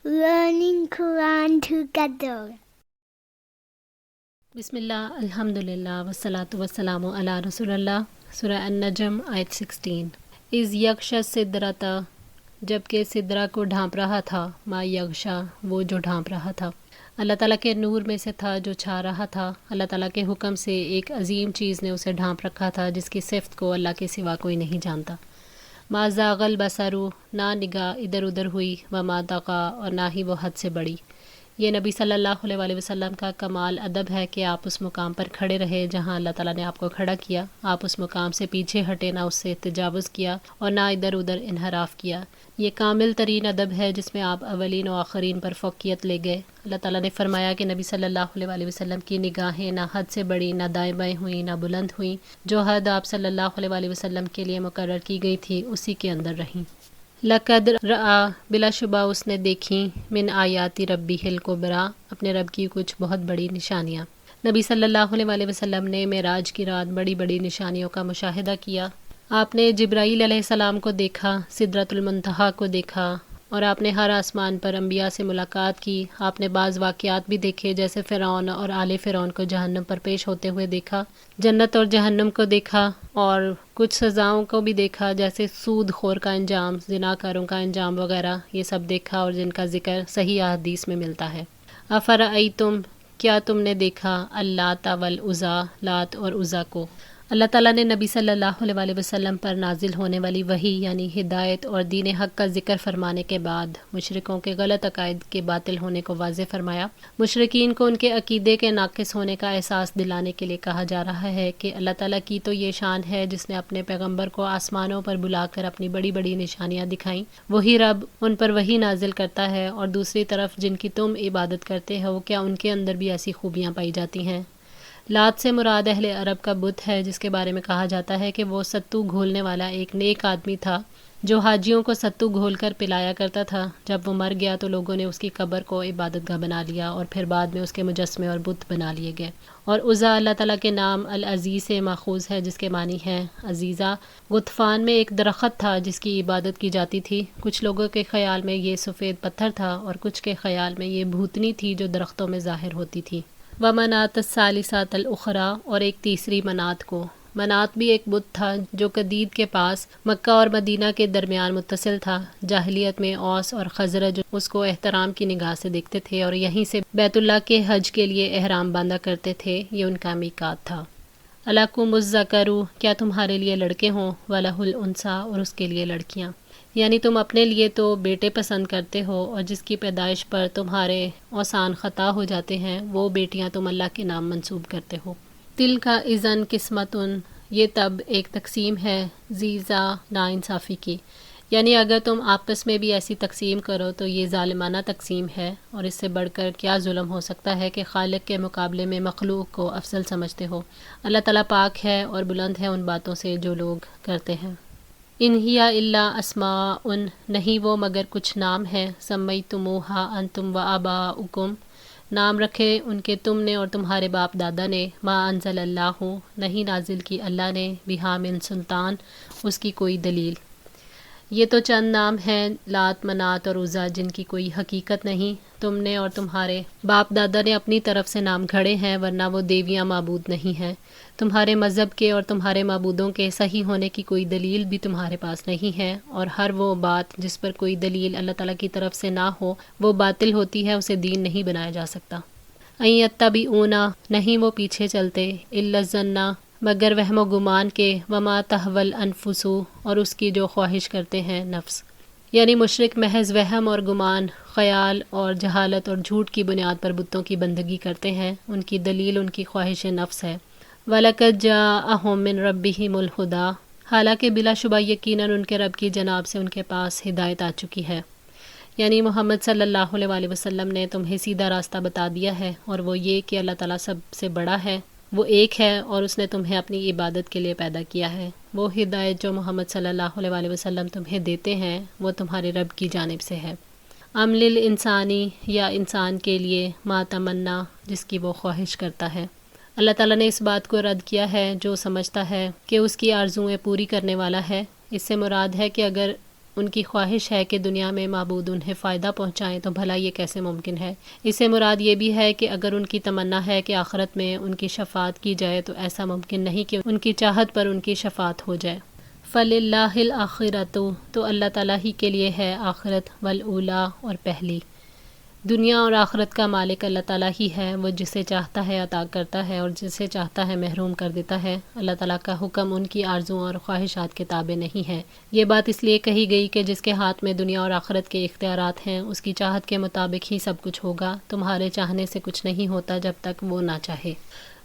learning Quran together. Bismillah, alhamdulillah, wassalatu wassalamu ala rasulillah. Surah An-Najm ayat 16. Is यगशा सिदरता, जबकि सिदरा को ढांप रहा था, मा यगशा, वो जो ढांप रहा था। अल्लाह ताला के नूर में से था जो छा रहा था। अल्लाह ताला के हुक्म से एक अजीम चीज़ ने उसे ढांप रखा था जिसकी सिफ़त को अल्लाह के सिवा कोई नहीं जानता। मा ज़ाग़ल बसरु, ना निगाह इधर उधर हुई, व मा तग़ा, और ना ही वो हद से बढ़ी। ये नबी सल्लल्लाहु अलैहि वसल्लम का कमाल अदब है कि आप उस मुकाम पर खड़े रहे जहाँ अल्लाह ताला ने आपको खड़ा किया। आप उस मुकाम से पीछे हटे, ना उससे तजावुज़ किया और ना इधर उधर इनहराफ किया। ये कामिल तरीन अदब है जिसमें आप अवलीन और आखरीन पर फ़ौक़ियत ले गए। अल्लाह ताला ने फरमाया कि नबी सल्लल्लाहु अलैहि वसल्लम की निगाहें ना हद से बड़ी, ना दाएँ बाएँ हुई, ना बुलंद हुई। जो हद आप सल्लल्लाहु अलैहि वसल्लम के लिए मुकर्रर की गई थी उसी के अंदर रहीं। लक़द रआ, बिलाशुबा उसने देखी, मिन आयाति रब्बिहिल कुबरा, अपने रब की कुछ बहुत बड़ी निशानियाँ। नबी सल्लल्लाहु अलैहि वसल्लम ने मेराज की रात बड़ी बड़ी निशानियों का मुशाहिदा किया। आपने जिब्राईल अलैहिस्सलाम को देखा, सिदरतुल मुंतहा को देखा, और आपने हर आसमान पर अंबिया से मुलाकात की। आपने बाज़ वाक़यात भी देखे, जैसे फ़िरौन और आले फ़िरौन को जहन्नम पर पेश होते हुए देखा, जन्नत और जहन्नम को देखा, और कुछ सज़ाओं को भी देखा, जैसे सूद खोर का अंजाम, ज़िनाकारों का अंजाम वगैरह, ये सब देखा और जिनका ज़िक्र सही अहदीस में मिलता है। अफ़रअयतुम, क्या तुमने देखा, अल्लात वल उज़्ज़ा, लात और उज़्ज़ा को। अल्लाह ताला ने नबी सल्लल्लाहु अलैहि वसल्लम पर नाजिल होने वाली वही यानी हिदायत और दीन हक़ का ज़िक्र फरमाने के बाद मुशरिकों के गलत अकायद के बातिल होने को वाज़े फरमाया। मुशरिकीन को उनके अकीदे के नाक़िस होने का एहसास दिलाने के लिए कहा जा रहा है कि अल्लाह ताला की तो ये शान है जिसने अपने पैगम्बर को आसमानों पर बुलाकर अपनी बड़ी बड़ी निशानियाँ दिखाईं। वही रब उन पर वही नाजिल करता है, और दूसरी तरफ जिनकी तुम इबादत करते हो, क्या उनके अंदर भी ऐसी खूबियाँ पाई जाती हैं। लात से मुराद अहले अरब का बुत है, जिसके बारे में कहा जाता है कि वो सत्तू घोलने वाला एक नेक आदमी था जो हाजियों को सत्तू घोल कर पिलाया करता था। जब वो मर गया तो लोगों ने उसकी कब्र को इबादतगाह बना लिया और फिर बाद में उसके मुजस्मे और बुत बना लिए गए। और उज़्ज़ा अल्लाह ताला के नाम अल अज़ीज़ से माखूज़ है, जिसके मानी है अज़ीज़ा। गुतफ़ान में एक दरख्त था जिसकी इबादत की जाती थी। कुछ लोगों के ख़याल में ये सफ़ेद पत्थर था और कुछ के ख़याल में ये भूतनी थी जो दरख्तों में ज़ाहिर होती थी। व मनात सालिसात अल उखरा, और एक तीसरी मनात को। मनात भी एक बुत था जो कदीद के पास मक्का और मदीना के दरमियान मुत्तसिल था। जाहिलियत में औस और खजरज उसको एहतराम की निगाह से देखते थे और यहीं से बैतुल्लाह के हज के लिए एहराम बांधा करते थे। ये उनका मीकात था। अलकुमुज़्ज़करु, क्या तुम्हारे लिए लड़के हों, वलहुल उन्सा, और उसके लिए लड़कियाँ। यानी तुम अपने लिए तो बेटे पसंद करते हो और जिसकी पैदाइश पर तुम्हारे औसान ख़ता हो जाते हैं वो बेटियां तुम अल्लाह के नाम मंसूब करते हो। तिल का इज़न किस्मतुन, ये तब एक तकसीम है जीज़ा नाइंसाफ़ी की। यानी अगर तुम आपस में भी ऐसी तकसीम करो तो ये ज़ालिमाना तकसीम है, और इससे बढ़कर क्या जुल्म हो सकता है कि खालिक के मुकाबले में मखलूक को अफजल समझते हो। अल्लाह ताला पाक है और बुलंद है उन बातों से जो लोग करते हैं। इन हिया इल्ला अस्माउन, नहीं वो मगर कुछ नाम हैं, सम्मय्तुमूहा अंतुम व आबाउकुम, नाम रखे उनके तुमने और तुम्हारे बाप दादा ने, मा अंज़लल्लाहु, नहीं नाजिल की अल्लाह ने, बिहा मिन सुल्तान, उसकी कोई दलील। ये तो चंद नाम हैं, लात मनात और उज़्ज़ा, जिनकी कोई हकीकत नहीं। तुमने और तुम्हारे बाप दादा ने अपनी तरफ से नाम घड़े हैं, वरना वो देवियाँ माबूद नहीं हैं। तुम्हारे मज़हब के और तुम्हारे माबूदों के सही होने की कोई दलील भी तुम्हारे पास नहीं है, और हर वो बात जिस पर कोई दलील अल्लाह ताला की तरफ से ना हो वो बातिल होती है, उसे दीन नहीं बनाया जा सकता। अय्यत्तबिऊना, नहीं वो पीछे चलते, इल्ला ज़न्ना, मगर वहमो गुमान के, वमा तहवल अनफुसु, और उसकी जो ख्वाहिश करते हैं नफ्स। यानी मुशरिक महज वहम और गुमान, ख़याल और जहालत और झूठ की बुनियाद पर बुतों की बंदगी करते हैं। उनकी दलील उनकी ख्वाहिश नफ्स है। वलक़द जाअहुम मिन रब्बिहिमुल हुदा, हालांकि बिलाशुबा यकीनन उनके रब की जनाब से उनके पास हिदायत आ चुकी है। यानी मोहम्मद सल्लल्लाहु अलैहि वसल्लम ने तुम्हें सीधा रास्ता बता दिया है, और वो ये कि अल्लाह ताला सबसे बड़ा है, वो एक है, और उसने तुम्हें अपनी इबादत के लिए पैदा किया है। वो हिदायत जो मोहम्मद सल्लल्लाहु अलैहि वसल्लम तुम्हें देते हैं वो तुम्हारे रब की जानिब से है। अमलिल इंसानी, या इंसान के लिए, मा तमन्ना, जिसकी वो ख्वाहिश करता है। अल्लाह ताला ने इस बात को रद्द किया है जो समझता है कि उसकी आरज़ुएँ पूरी करने वाला है। इससे मुराद है कि अगर ان کی خواہش ہے کہ دنیا میں معبود انہیں فائدہ پہنچائیں تو بھلا یہ کیسے ممکن ہے؟ اس سے مراد یہ بھی ہے کہ اگر ان کی تمنا ہے کہ آخرت میں ان کی شفاعت کی جائے تو ایسا ممکن نہیں کہ ان کی چاہت پر ان کی شفاعت ہو جائے۔ فَلِلَّهِ الْآخِرَةُ تو اللہ تعالیٰ ہی کے لیے ہے آخرت، وَالْأُولَى اور پہلی۔ دنیا اور آخرت کا مالک اللہ تعالیٰ ہی ہے، وہ جسے چاہتا ہے عطا کرتا ہے اور جسے چاہتا ہے محروم کر دیتا ہے۔ اللہ تعالیٰ کا حکم ان کی آرزوؤں اور خواہشات کے تابع نہیں ہے۔ یہ بات اس لیے کہی گئی کہ جس کے ہاتھ میں دنیا اور آخرت کے اختیارات ہیں اس کی چاہت کے مطابق ہی سب کچھ ہوگا۔ تمہارے چاہنے سے کچھ نہیں ہوتا جب تک وہ نہ چاہے۔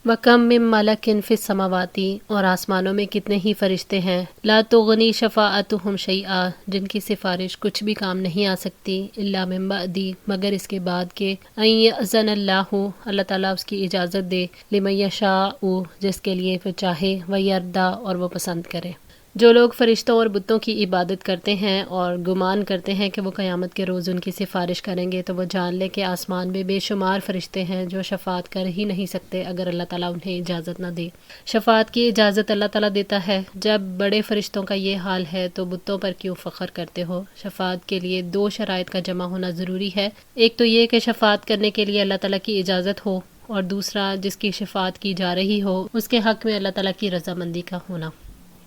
وَكَم مِّن مَلَكٍ فِي السَّمَاوَاتِ اور آسمانوں میں کتنے ہی فرشتے ہیں، لَا تُغْنِي شَفَاعَتُهُمْ شَيْئًا جن کی سفارش کچھ بھی کام نہیں آ سکتی، إِلَّا مِن بَعْدِ مگر اس کے بعد کہ أَن يَأْذَنَ اللَّهُ اللہ تعالیٰ اس کی اجازت دے، لِمَن يَشَاءُ جس کے لیے وہ چاہے، وَيَرْضَىٰ اور وہ پسند کرے۔ جو لوگ فرشتوں اور بتوں کی عبادت کرتے ہیں اور گمان کرتے ہیں کہ وہ قیامت کے روز ان کی سفارش کریں گے تو وہ جان لے کہ آسمان میں بے شمار فرشتے ہیں جو شفاعت کر ہی نہیں سکتے اگر اللہ تعالیٰ انہیں اجازت نہ دے۔ شفاعت کی اجازت اللہ تعالیٰ دیتا ہے۔ جب بڑے فرشتوں کا یہ حال ہے تو بتوں پر کیوں فخر کرتے ہو؟ شفاعت کے لیے 2 شرائط کا جمع ہونا ضروری ہے۔ ایک تو یہ کہ شفاعت کرنے کے لیے اللہ تعالیٰ کی اجازت ہو، اور دوسرا جس کی شفاعت کی جا رہی ہو اس کے حق میں اللہ تعالیٰ کی رضامندی کا ہونا۔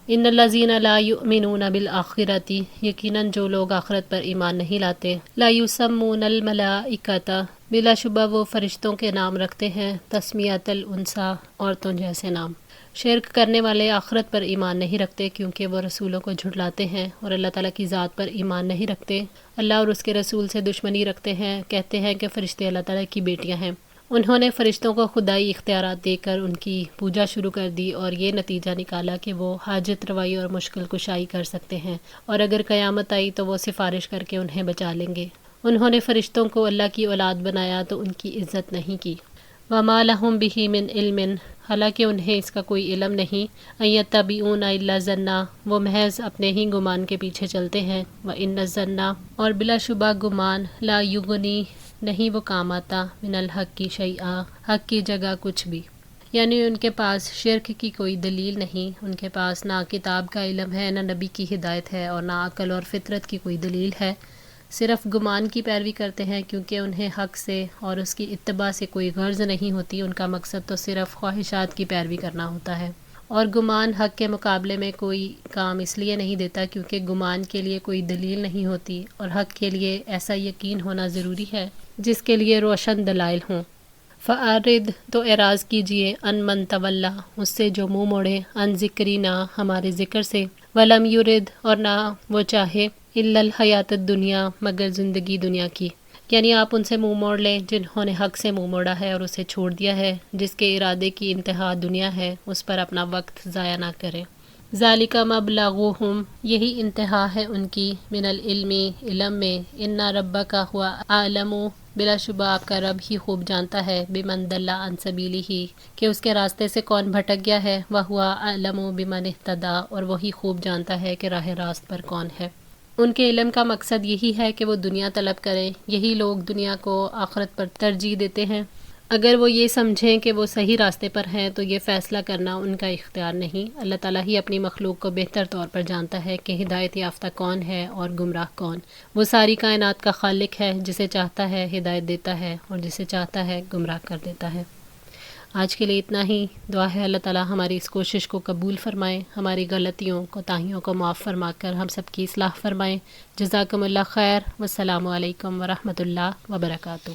ان الذین لا یؤمنون بالآخرۃ یقیناً جو لوگ آخرت پر ایمان نہیں لاتے، لا یسمون الملائکۃ بلا شبہ وہ فرشتوں کے نام رکھتے ہیں، تسمیۃ الانثیٰ عورتوں جیسے نام۔ شرک کرنے والے آخرت پر ایمان نہیں رکھتے کیونکہ وہ رسولوں کو جھٹلاتے ہیں اور اللہ تعالیٰ کی ذات پر ایمان نہیں رکھتے، اللہ اور اس کے رسول سے دشمنی رکھتے ہیں، کہتے ہیں کہ فرشتے اللہ تعالیٰ کی بیٹیاں ہیں۔ انہوں نے فرشتوں کو خدائی اختیارات دے کر ان کی پوجا شروع کر دی اور یہ نتیجہ نکالا کہ وہ حاجت روائی اور مشکل کشائی کر سکتے ہیں، اور اگر قیامت آئی تو وہ سفارش کر کے انہیں بچا لیں گے۔ انہوں نے فرشتوں کو اللہ کی اولاد بنایا تو ان کی عزت نہیں کی۔ وَمَا لَهُم بِهِ مِنْ عِلْمٍ حالانکہ انہیں اس کا کوئی علم نہیں، أَن يَتَّبِعُونَ إِلَّا الظَّنَّ وہ محض اپنے ہی گمان کے پیچھے چلتے ہیں، وَإِنَّ الظَّنَّ اور بلا شبہ گمان، لا یغنی نہیں وہ کام آتا، من الحق کی شیئا حق کی جگہ کچھ بھی، یعنی ان کے پاس شرک کی کوئی دلیل نہیں، ان کے پاس نہ کتاب کا علم ہے، نہ نبی کی ہدایت ہے، اور نہ عقل اور فطرت کی کوئی دلیل ہے، صرف گمان کی پیروی کرتے ہیں کیونکہ انہیں حق سے اور اس کی اتباع سے کوئی غرض نہیں ہوتی، ان کا مقصد تو صرف خواہشات کی پیروی کرنا ہوتا ہے۔ اور گمان حق کے مقابلے میں کوئی کام اس لیے نہیں دیتا کیونکہ گمان کے لیے کوئی دلیل نہیں ہوتی اور حق کے لیے ایسا یقین ہونا ضروری ہے جس کے لیے روشن دلائل ہوں۔ فَأَعْرِضْ تو اعراض کیجئے، عن من تولیٰ اس سے جو منہ موڑے، عن ذکرنا ہمارے ذکر سے، وَلَمْ يُرِدْ اور نہ وہ چاہے، إِلَّا الْحَيَاةَ الدُّنْيَا مگر زندگی دنیا کی، یعنی آپ ان سے منہ موڑ لیں جنہوں نے حق سے منہ موڑا ہے اور اسے چھوڑ دیا ہے، جس کے ارادے کی انتہا دنیا ہے، اس پر اپنا وقت ضائع نہ کریں۔ ذَلِكَ مَبْلَغُهُمْ یہی انتہا ہے ان کی، من العلم علم میں، إِنَّ رَبَّكَ هُوَ أَعْلَمُ بلا شبہ آپ کا رب ہی خوب جانتا ہے، بمن ضل عن سبیلہ کہ اس کے راستے سے کون بھٹک گیا ہے، وَهُوَ أَعْلَمُ بمن اهْتَدَىٰ اور وہی خوب جانتا ہے کہ راہ راست پر کون ہے۔ ان کے علم کا مقصد یہی ہے کہ وہ دنیا طلب کریں، یہی لوگ دنیا کو آخرت پر ترجیح دیتے ہیں۔ اگر وہ یہ سمجھیں کہ وہ صحیح راستے پر ہیں تو یہ فیصلہ کرنا ان کا اختیار نہیں، اللہ تعالیٰ ہی اپنی مخلوق کو بہتر طور پر جانتا ہے کہ ہدایت یافتہ کون ہے اور گمراہ کون۔ وہ ساری کائنات کا خالق ہے، جسے چاہتا ہے ہدایت دیتا ہے اور جسے چاہتا ہے گمراہ کر دیتا ہے۔ آج کے لیے اتنا ہی۔ دعا ہے اللہ تعالیٰ ہماری اس کوشش کو قبول فرمائیں، ہماری غلطیوں کوتاہیوں کو معاف فرما کر ہم سب کی اصلاح فرمائیں۔ جزاکم اللہ خیر، والسلام علیکم ورحمۃ اللہ وبرکاتہ۔